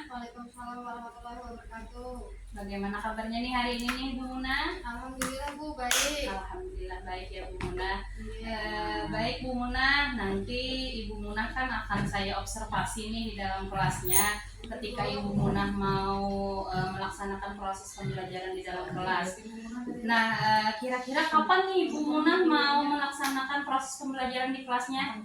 Waalaikumsalam warahmatullahi wabarakatuh. Bagaimana kabarnya nih hari ini nih Bu Muna? Alhamdulillah Bu, baik. Alhamdulillah baik ya Bu Muna. Baik Bu Muna, nanti Ibu Muna kan akan saya observasi nih di dalam kelasnya ketika Ibu Muna mau melaksanakan proses pembelajaran di dalam kelas. Nah, kira-kira kapan nih Ibu Muna mau melaksanakan proses pembelajaran di kelasnya?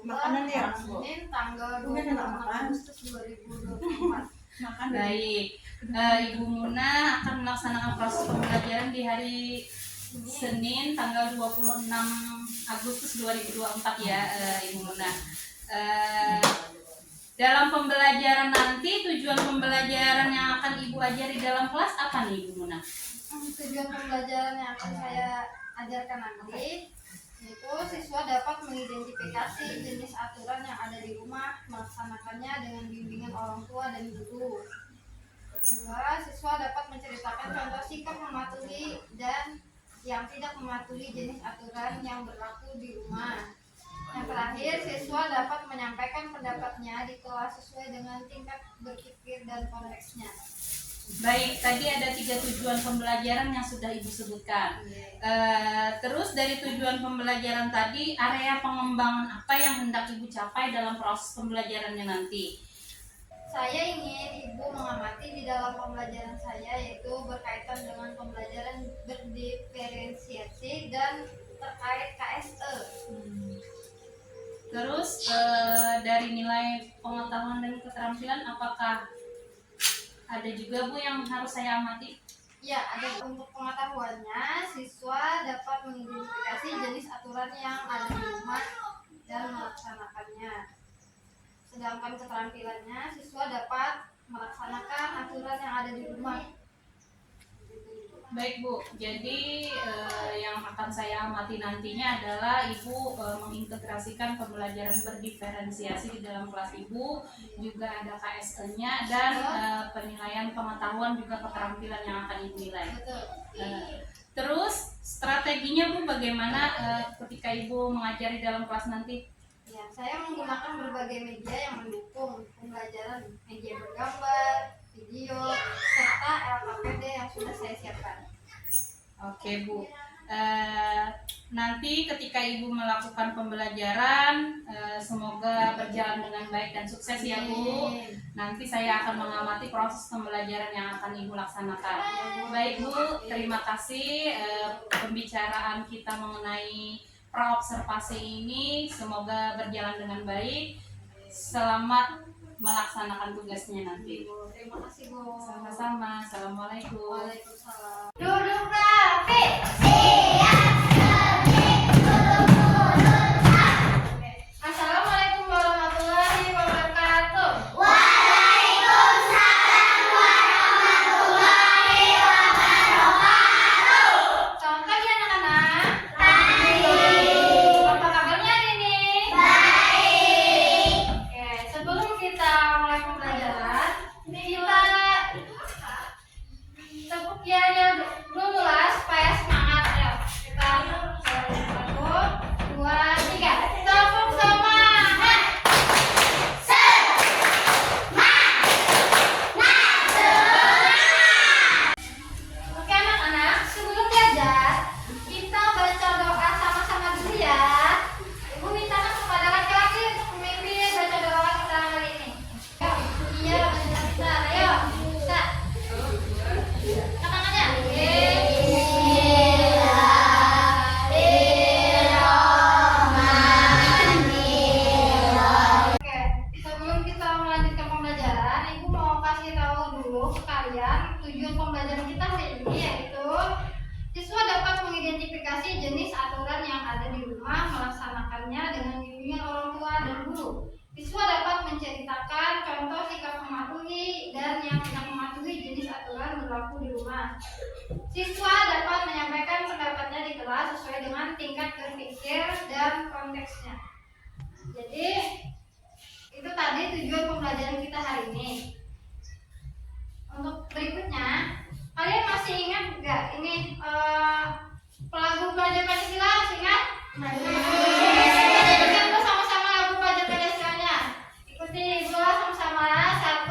Makanan ya, Senin tanggal 26 Agustus 2024. Baik, Ibu Muna akan melaksanakan proses pembelajaran di hari Senin tanggal 26 Agustus 2024 ya Ibu Muna. Dalam pembelajaran nanti, tujuan pembelajaran yang akan Ibu ajari dalam kelas apa nih Ibu Muna? Tujuan pembelajaran yang akan saya ajarkan nanti yaitu siswa dapat mengidentifikasi jenis aturan yang ada di rumah, melaksanakannya dengan bimbingan orang tua dan guru. Kedua, siswa dapat menceritakan contoh sikap mematuhi dan yang tidak mematuhi jenis aturan yang berlaku di rumah. Yang terakhir, siswa dapat menyampaikan pendapatnya di kelas sesuai dengan tingkat berpikir dan konteksnya. Baik, tadi ada 3 tujuan pembelajaran yang sudah Ibu sebutkan. Terus dari tujuan pembelajaran tadi, area pengembangan apa yang hendak Ibu capai dalam proses pembelajarannya nanti? Saya ingin Ibu mengamati di dalam pembelajaran saya, yaitu berkaitan dengan pembelajaran berdiferensiasi dan terkait KSE. Terus dari nilai pengetahuan dan keterampilan, apakah ada juga Bu yang harus saya amati? Ya, ada. Untuk pengetahuannya, siswa dapat mengidentifikasi jenis aturan yang ada di rumah dan melaksanakannya. Sedangkan keterampilannya, siswa dapat melaksanakan aturan yang ada di rumah. Baik Bu, jadi yang akan saya amati nantinya adalah Ibu mengintegrasikan pembelajaran berdiferensiasi di dalam kelas Ibu, juga ada KSE-nya dan penilaian pengetahuan juga keterampilan yang akan Ibu nilai. Terus strateginya Bu bagaimana ketika Ibu mengajari dalam kelas nanti? Ya, saya menggunakan berbagai media yang mendukung pembelajaran, media bergambar, video, serta LKPD yang sudah saya siapkan. Oke Bu, nanti ketika Ibu melakukan pembelajaran, semoga berjalan dengan baik dan sukses ya Bu. Nanti saya akan mengamati proses pembelajaran yang akan Ibu laksanakan. Baik Bu, terima kasih pembicaraan kita mengenai praobservasi ini. Semoga berjalan dengan baik. Selamat melaksanakan tugasnya nanti. Terima kasih Bu. Sama-sama. Assalamualaikum. Waalaikumsalam. Duduk rapi. Siap. Assalamualaikum warahmatullahi wabarakatuh. Waalaikumsalam warahmatullahi wabarakatuh. Selamat pagi anak-anak. Baik. Apa kabarnya hari ini? Baik. Oke, sebelum kita mulai pembelajaran, kita tepuk ya dulu lah supaya semangat ya. Kita 1, 2, 3. Tepuk semangat. Oke anak-anak, sebelum belajar kita baca doa sama-sama dulu ya. Ibu mintakan kepada laki-laki untuk memimpin baca doa kita hari ini. Iya, kita. Ayo, bisa. Tangan aja. Oke, sebelum kita melanjutkan pembelajaran, Ibu mau kasih tahu dulu ke kalian tujuan pembelajaran kita hari ini, yaitu siswa dapat mengidentifikasi jenis aturan yang ada di rumah, melaksanakannya dengan bimbingan orang tua dan guru. Siswa dapat menceritakan contoh sikap mematuhi dan yang tidak mematuhi jenis aturan berlaku di rumah. Siswa dapat menyampaikan pendapatnya di kelas sesuai dengan tingkat berpikir dan konteksnya. Jadi itu tadi tujuan pembelajaran kita hari ini. Untuk berikutnya, kalian masih ingat nggak ini pelagu pelajar Pancasila? Masih ingat? Kita sama-sama lagu pelajar Pancasila-nya. Ikuti gua sama-sama. 1,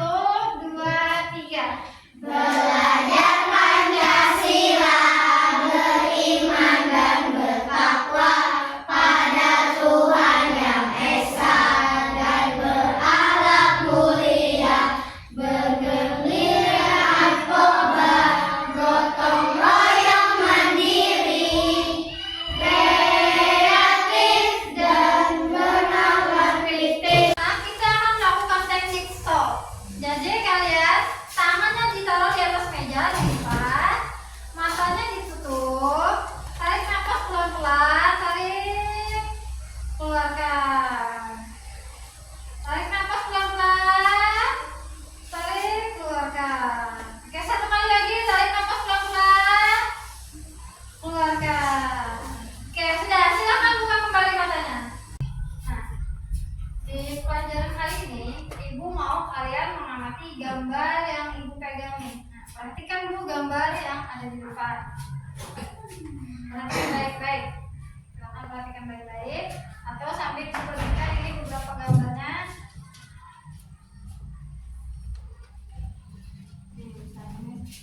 pembelajaran kali ini, Ibu mau kalian mengamati gambar yang Ibu pegang nih. Nah, perhatikan dulu gambar yang ada di depan. Perhatikan baik-baik. Silakan perhatikan baik-baik. Atau sambil diperhatikan ini beberapa gambarnya.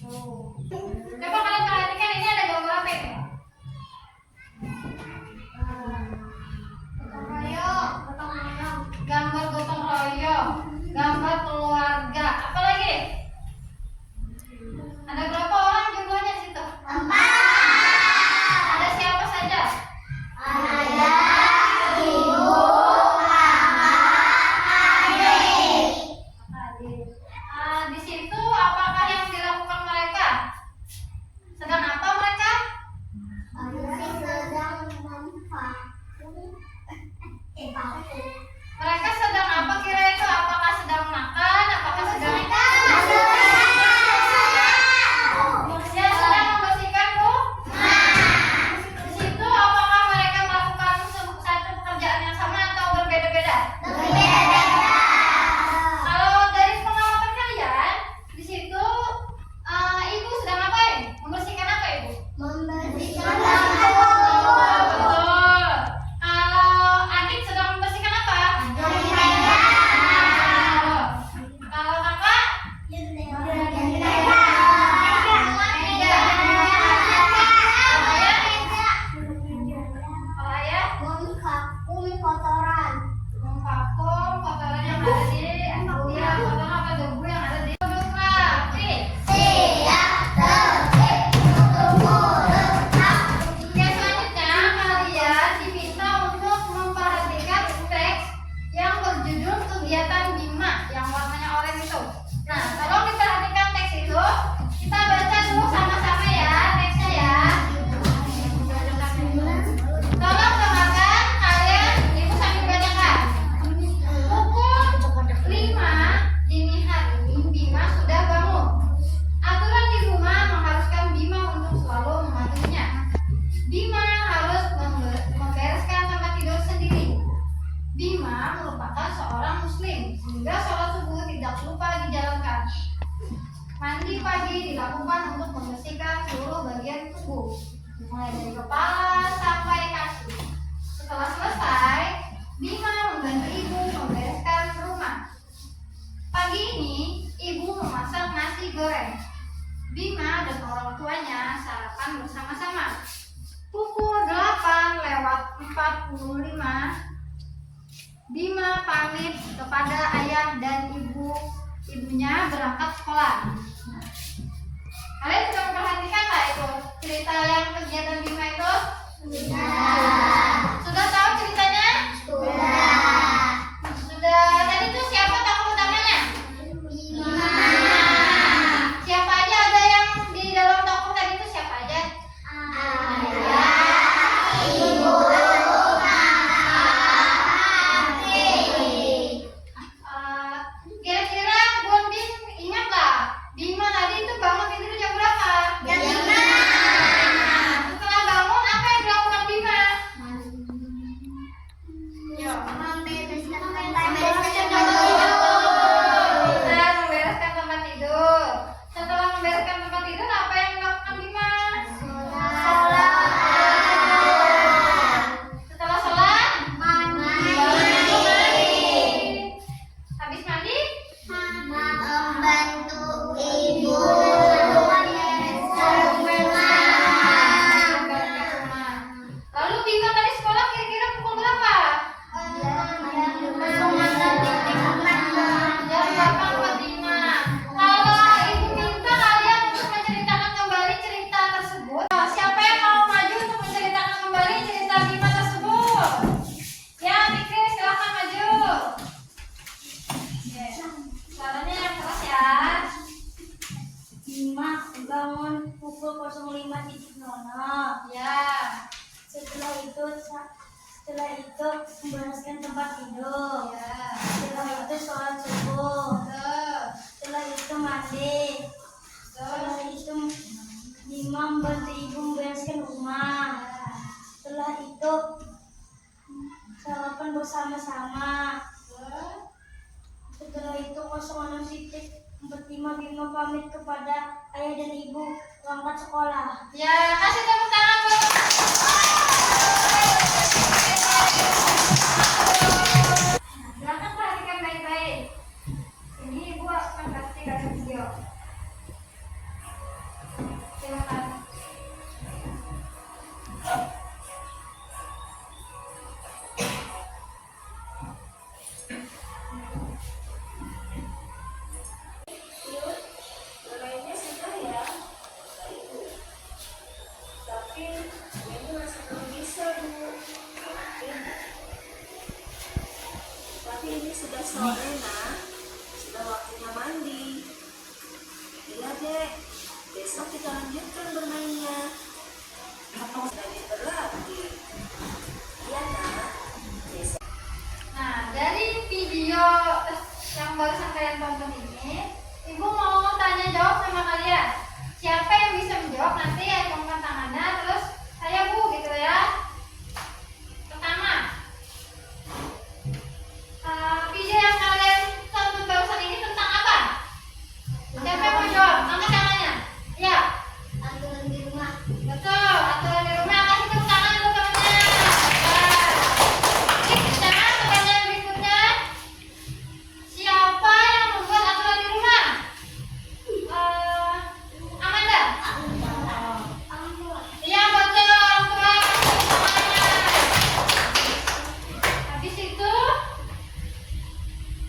Tuh. Coba kalian perhatikan ini ada gambar apa ini? Gambar gotong royong, gambar keluarga, apa lagi? Ada berapa orang jumlahnya di situ? 4. Ada siapa saja? Ayah, ibu, kakak, adik. Di situ apakah yang dilakukan mereka? Sedang apa mereka? Mereka sedang apa kira itu? Apakah sedang makan? Apakah sedang Ya, sedang membersihkan Bu? Di situ apakah mereka melakukan satu pekerjaan yang sama atau berbeda-beda? Kalau dari pengalaman kalian, di situ Ibu sedang ngapain? Membersihkan apa Ibu? Membersihkan Betul. Kalau adik sedang membersihkan apa? Kalau kakak? Kalau ayah? kotoran. Memvakum kotoran yang ada di kotoran atau debu yang ada di Siap, tertib, tutup mulut, Oke, selanjutnya kalian diminta untuk memperhatikan teks yang berjudul kegiatan Bima yang warnanya oranye itu. Nah, tolong diperhatikan teks itu. Kita baca dulu sama-sama ya teksnya ya. Tolong dengarkan kalian, Ibu sambil bacakan. Pukul 5 dini hari Bima sudah bangun. Aturan di rumah mengharuskan Bima untuk selalu mematuhinya. Bima harus membereskan tempat tidur sendiri. Bima merupakan seorang muslim sehingga sholat subuh tidak lupa dijalankan. Mandi pagi dilakukan untuk membersihkan seluruh bagian tubuh, mulai dari kepala sampai kaki. Setelah selesai, Bima membantu ibu membereskan rumah. Pagi ini, ibu memasak nasi goreng. Bima dan orang tuanya sarapan bersama-sama. Pukul 8:45, Bima pamit kepada ayah dan ibunya berangkat sekolah. Kalian sudah memperhatikan nggak itu cerita yang kegiatan Bima itu? Sudah tahu ceritanya? Sudah. Tadi itu siapa tokoh utamanya? Siapa aja ada yang di dalam tokoh tadi itu siapa aja? Kira-kira Bun Bin ingat lah, Bima tadi itu bangun tidur jam berapa? Jam 5. Setelah bangun apa yang dilakukan Bima? Yo. Membereskan tempat tidur. Setelah membereskan tempat tidur, apa yang dilakukan Bima? Setelah sholat, mandi. Habis mandi, Membantu ibu bereskan rumah. Lalu Bima tadi sekolah kira-kira pukul berapa? Jam 8:45. Kalau ibu minta kalian untuk menceritakan kembali cerita tersebut, siapa yang mau maju untuk menceritakan kembali cerita Bima tersebut? Ya, Fikri silahkan maju. Oke. Suaranya yang keras ya. Bima bangun pukul 05.00. Ya. Setelah itu membereskan tempat tidur. Ya. Setelah itu sholat subuh. Betul. Setelah itu mandi. Setelah itu Bima membantu ibu membereskan rumah. Setelah itu sarapan bersama-sama. Bima pamit kepada ayah dan ibu berangkat sekolah. Ya, kasih tepuk tangan buat Silakan perhatikan baik-baik. Ini ibu akan kasih video. Silakan. Lainnya sudah ya. Tapi ini masih belum bisa, Bu. Tapi ini sudah sore, Nak. Sudah waktunya mandi. Iya, Dek. Besok kita lanjutkan bermainnya. Atau sudah berlatih. Iya, Nak. Besok. Nah, dari video yang barusan kalian tonton ini, ibu mau tanya jawab sama kalian. Siapa yang bisa menjawab nanti acungkan tangannya, terus saya bu gitu ya. Pertama, video yang kalian tonton barusan ini tentang apa? Siapa yang mau jawab? Angkat tangannya. Ya, Aturan di rumah. betul. Aturan di rumah. Kasih tepuk tangan dulu temannya. Sekarang pertanyaan berikutnya. Siapa yang membuat aturan di rumah? Amanda. Iya betul, orang tua. Habis itu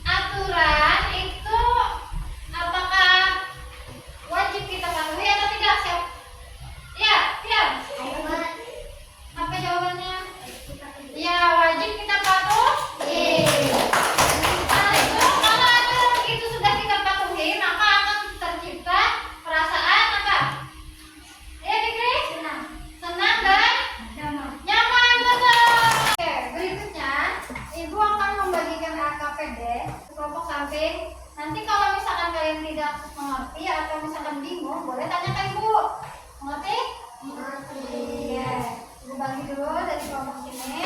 aturan itu apakah wajib kita patuhi atau tidak? Siap? Iya, siap. Apa jawabannya? Iya, wajib kita patuhi. Nah, itu kalau aturan itu sudah kita patuhi, maka akan tercipta perasaan apa? Ya, Fikri? Senang dan nyaman, betul. Oke, berikutnya ibu akan membagikan AKPD ke kelompok samping. Nanti kalau misalkan kalian tidak mengerti atau misalkan bingung, boleh tanya ke ibu. Mengerti? Iya. Ibu bagi dulu dari kelompok sini.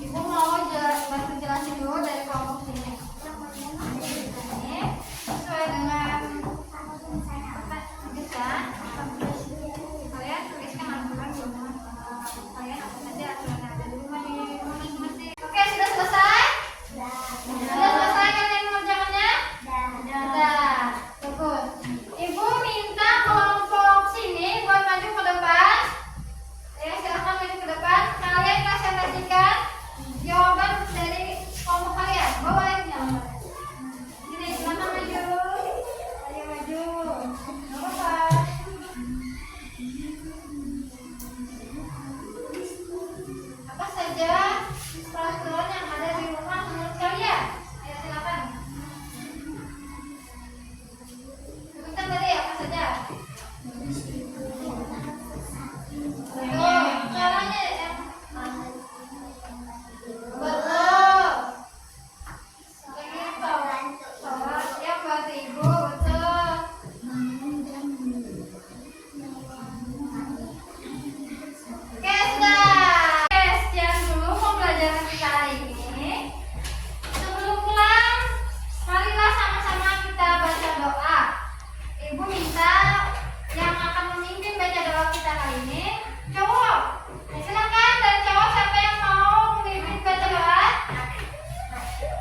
Ibu mau bantu jelasin dulu dari kelompok sini. Ini sesuai dengan bisa kalian tuliskan aturan di rumah kalian apa saja aturan yang ada di rumah di masing-masing. Oke, sudah selesai? Sudah selesai kalian mengerjakannya? Sudah. Bagus. Ibu minta kelompok sini buat maju ke depan. Ya, silahkan maju ke depan. Kalian presentasikan jawaban dari kelompok kalian. Bawa linknya. Ini silahkan maju. Ayo maju. Gak apa-apa. Apa saja peraturan yang ada di rumah menurut kalian? Ayo silakan. Sebutkan tadi apa saja. Betul. Caranya yang betul. Begitu. Sholat ya buat ibu, betul. Oke, sudah. Oke, sekian dulu pembelajaran kita hari ini. Sebelum pulang, marilah sama-sama kita baca doa. Ibu minta yang akan memimpin baca doa kita kali ini cowok. Silakan dari cowok siapa yang mau memimpin baca doa?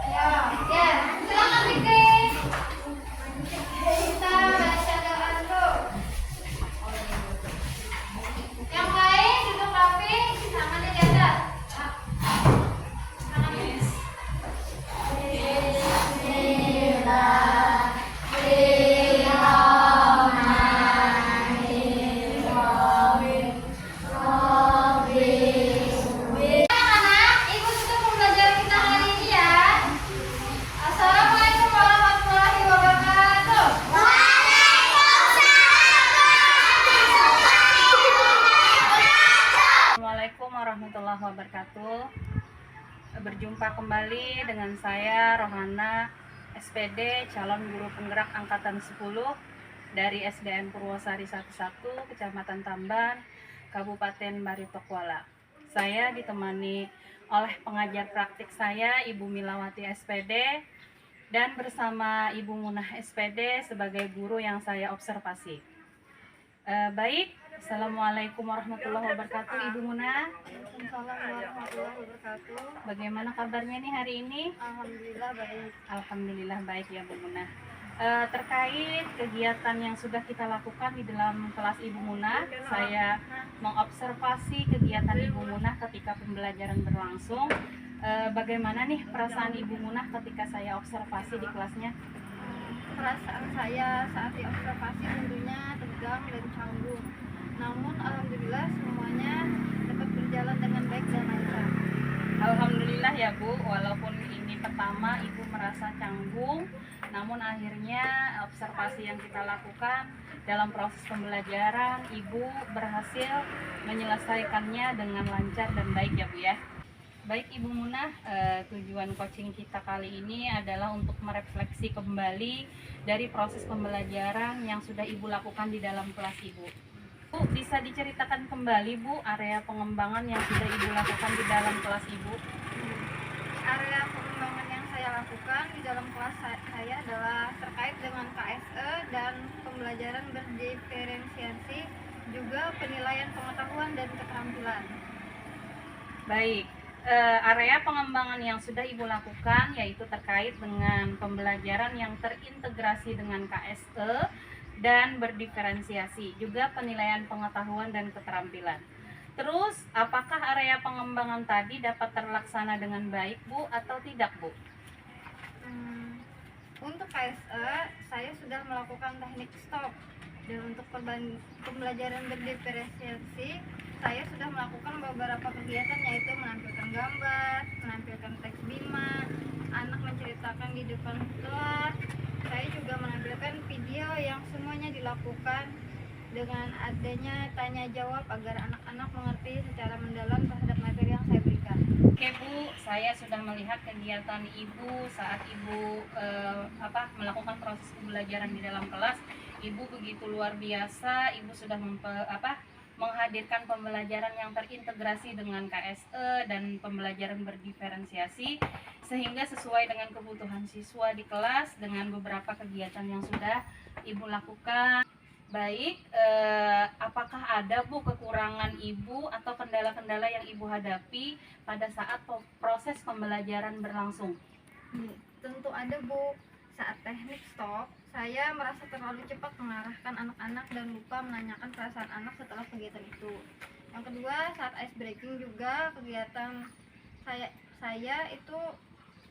Ayo, ya. Silakan Fikri. Kita baca doa dulu. Yang lain duduk rapi, tangannya di atas. Tangannya. Anak-anak, ibu tutup pembelajaran kita hari ini ya. Assalamualaikum warahmatullahi wabarakatuh. Assalamualaikum warahmatullahi wabarakatuh. Berjumpa kembali dengan saya Rohana SPD, calon guru penggerak angkatan 10 dari SDN Purwosari 11, Kecamatan Tamban, Kabupaten Baritokwala. Saya ditemani oleh pengajar praktik saya, Ibu Milawati SPD, dan bersama Ibu Munah SPD sebagai guru yang saya observasi. Baik, Assalamualaikum warahmatullahi wabarakatuh, Ibu Munah. Waalaikumsalam warahmatullahi wabarakatuh. Bagaimana kabarnya nih hari ini? Alhamdulillah baik. Alhamdulillah baik ya Bu Munah. Terkait kegiatan yang sudah kita lakukan di dalam kelas Ibu Munah, saya mengobservasi kegiatan Ibu Munah ketika pembelajaran berlangsung. Bagaimana nih perasaan Ibu Munah ketika saya observasi di kelasnya? Perasaan saya saat diobservasi tentunya tegang dan canggung. Namun alhamdulillah semuanya dapat berjalan dengan baik dan lancar. Alhamdulillah ya Bu, walaupun ini pertama Ibu merasa canggung, namun akhirnya observasi yang kita lakukan dalam proses pembelajaran, Ibu berhasil menyelesaikannya dengan lancar dan baik ya Bu ya. Baik Ibu Munah, tujuan coaching kita kali ini adalah untuk merefleksi kembali dari proses pembelajaran yang sudah Ibu lakukan di dalam kelas Ibu. Bu, bisa diceritakan kembali Bu area pengembangan yang sudah Ibu lakukan di dalam kelas Ibu? Area pengembangan yang saya lakukan di dalam kelas saya adalah terkait dengan KSE dan pembelajaran berdiferensiasi, juga penilaian pengetahuan dan keterampilan. Baik, area pengembangan yang sudah Ibu lakukan yaitu terkait dengan pembelajaran yang terintegrasi dengan KSE dan berdiferensiasi, juga penilaian pengetahuan dan keterampilan. Terus, apakah area pengembangan tadi dapat terlaksana dengan baik Bu atau tidak Bu? Untuk KSE, saya sudah melakukan teknik stop. Dan untuk pembelajaran berdiferensiasi, saya sudah melakukan beberapa kegiatan, yaitu menampilkan gambar, menampilkan teks bima, anak menceritakan di depan kelas. Saya juga menampilkan video yang semuanya dilakukan dengan adanya tanya jawab agar anak-anak mengerti secara mendalam terhadap materi yang saya berikan. Oke Bu, saya sudah melihat kegiatan Ibu saat Ibu melakukan proses pembelajaran di dalam kelas. Ibu begitu luar biasa, Ibu sudah menghadirkan pembelajaran yang terintegrasi dengan KSE dan pembelajaran berdiferensiasi sehingga sesuai dengan kebutuhan siswa di kelas dengan beberapa kegiatan yang sudah Ibu lakukan. Baik, apakah ada Bu kekurangan Ibu atau kendala-kendala yang Ibu hadapi pada saat proses pembelajaran berlangsung? Tentu ada Bu. Saat teknik stop, saya merasa terlalu cepat mengarahkan anak-anak dan lupa menanyakan perasaan anak setelah kegiatan itu. Yang kedua, saat ice breaking juga kegiatan saya itu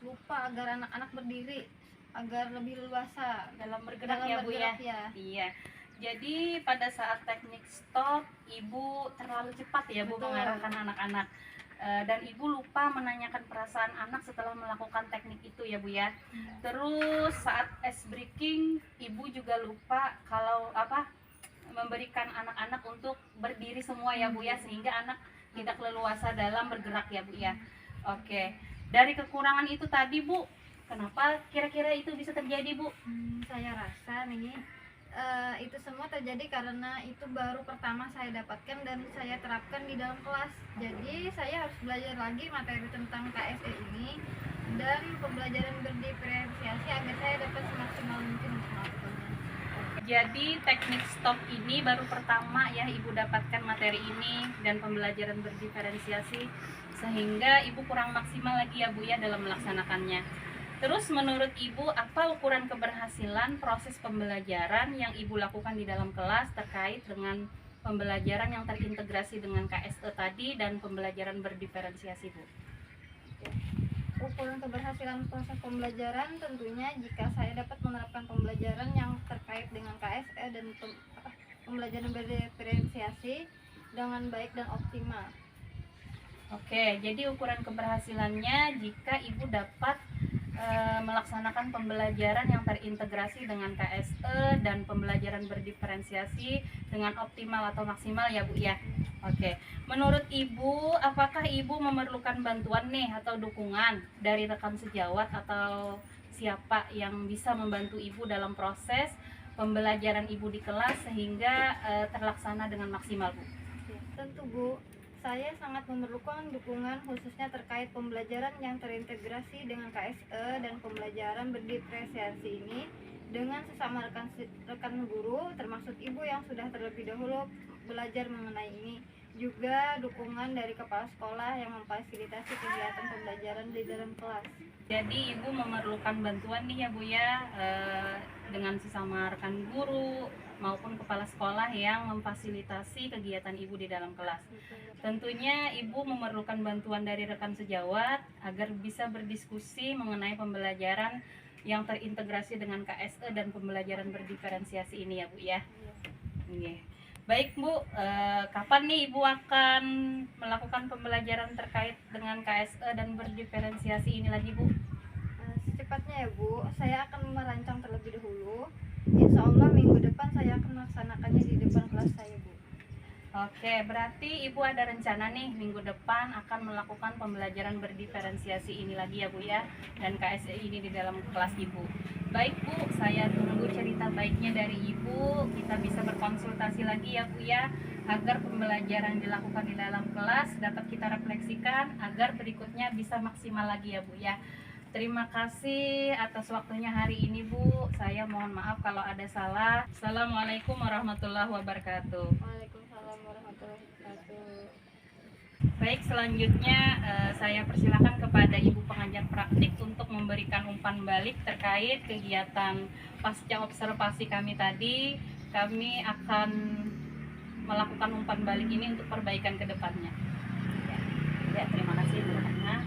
lupa agar anak-anak berdiri agar lebih leluasa Dalam bergerak ya Bu ya? ya. Iya. Jadi pada saat teknik stop, Ibu terlalu cepat ya Bu Betul. mengarahkan anak-anak. Dan Ibu lupa menanyakan perasaan anak setelah melakukan teknik itu ya Bu ya. Terus saat ice breaking, Ibu juga lupa kalau memberikan anak-anak untuk berdiri semua ya Bu ya, sehingga anak tidak leluasa dalam bergerak ya Bu ya. Oke. Dari kekurangan itu tadi Bu, kenapa kira-kira itu bisa terjadi Bu? Saya rasa nih itu semua terjadi karena itu baru pertama saya dapatkan dan saya terapkan di dalam kelas. Jadi saya harus belajar lagi materi tentang KSE ini dan pembelajaran berdiferensiasi agar saya dapat semaksimal mungkin melakukannya. Jadi teknik stop ini baru pertama ya Ibu dapatkan materi ini dan pembelajaran berdiferensiasi, sehingga Ibu kurang maksimal lagi ya Bu ya dalam melaksanakannya. Terus menurut Ibu, apa ukuran keberhasilan proses pembelajaran yang Ibu lakukan di dalam kelas terkait dengan pembelajaran yang terintegrasi dengan KSE tadi dan pembelajaran berdiferensiasi Bu? Ukuran keberhasilan proses pembelajaran tentunya jika saya dapat menerapkan pembelajaran yang terkait dengan KSE dan pembelajaran berdiferensiasi dengan baik dan optimal. Oke, jadi ukuran keberhasilannya jika Ibu dapat melaksanakan pembelajaran yang terintegrasi dengan KSE dan pembelajaran berdiferensiasi dengan optimal atau maksimal ya Bu ya. Oke, menurut Ibu, apakah Ibu memerlukan bantuan nih atau dukungan dari rekan sejawat atau siapa yang bisa membantu Ibu dalam proses pembelajaran Ibu di kelas sehingga terlaksana dengan maksimal Bu? Tentu Bu, Saya sangat memerlukan dukungan khususnya terkait pembelajaran yang terintegrasi dengan KSE dan pembelajaran berdiferensiasi ini dengan sesama rekan guru, termasuk ibu yang sudah terlebih dahulu belajar mengenai ini. Juga dukungan dari kepala sekolah yang memfasilitasi kegiatan pembelajaran di dalam kelas. Jadi ibu memerlukan bantuan nih ya Bu ya, dengan sesama rekan guru maupun kepala sekolah yang memfasilitasi kegiatan ibu di dalam kelas. Tentunya ibu memerlukan bantuan dari rekan sejawat agar bisa berdiskusi mengenai pembelajaran yang terintegrasi dengan KSE dan pembelajaran berdiferensiasi ini ya Bu ya. Iya. Baik Bu, kapan nih Ibu akan melakukan pembelajaran terkait dengan KSE dan berdiferensiasi ini lagi Bu? Secepatnya ya Bu, saya akan merancang terlebih dahulu. Insya Allah minggu depan saya akan melaksanakannya di depan kelas saya Bu. Oke, berarti Ibu ada rencana nih minggu depan akan melakukan pembelajaran berdiferensiasi ini lagi ya Bu ya, dan KSE ini di dalam kelas Ibu. Baik Bu, saya tunggu cerita baiknya dari Ibu. Kita bisa berkonsultasi lagi ya Bu ya, agar pembelajaran dilakukan di dalam kelas dapat kita refleksikan agar berikutnya bisa maksimal lagi ya Bu ya. Terima kasih atas waktunya hari ini Bu. Saya mohon maaf kalau ada salah. Assalamualaikum warahmatullahi wabarakatuh. Waalaikumsalam warahmatullahi wabarakatuh. Baik, selanjutnya saya persilakan kepada Ibu pengajar praktik untuk memberikan umpan balik terkait kegiatan pasca observasi kami tadi. Kami akan melakukan umpan balik ini untuk perbaikan ke depannya. Ya, terima kasih Bu Hana.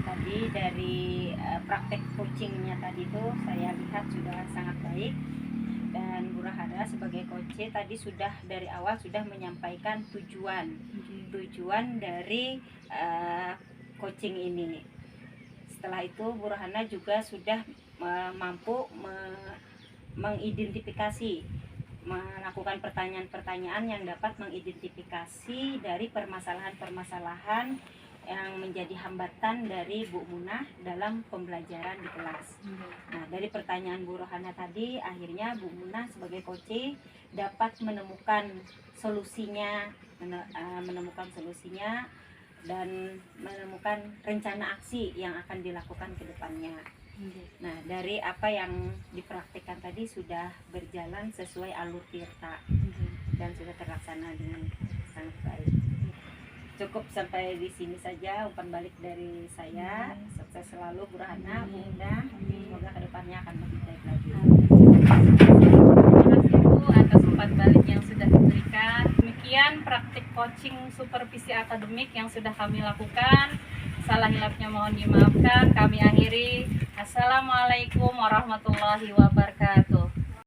Tadi dari praktek coachingnya tadi itu saya lihat sudah sangat baik, dan Bu Rahada sebagai coach tadi sudah dari awal sudah menyampaikan tujuan dari coaching ini. Setelah itu Bu Rahana juga sudah mampu mengidentifikasi, melakukan pertanyaan-pertanyaan yang dapat mengidentifikasi dari permasalahan-permasalahan yang menjadi hambatan dari Bu Munah dalam pembelajaran di kelas. Nah, dari pertanyaan Bu Rohana tadi, akhirnya Bu Munah sebagai coach dapat menemukan solusinya, dan menemukan rencana aksi yang akan dilakukan ke depannya. Nah, dari apa yang dipraktikkan tadi sudah berjalan sesuai alur tirta dan sudah terlaksana dengan sangat baik. Cukup sampai di sini saja umpan balik dari saya. Sukses selalu Bu Rahana, Bu Unda. Semoga kedepannya akan lebih baik lagi. Terima kasih Bu atas umpan balik yang sudah diberikan. Demikian praktik coaching supervisi akademik yang sudah kami lakukan. Salah hilapnya mohon dimaafkan. Kami akhiri. Assalamualaikum warahmatullahi wabarakatuh.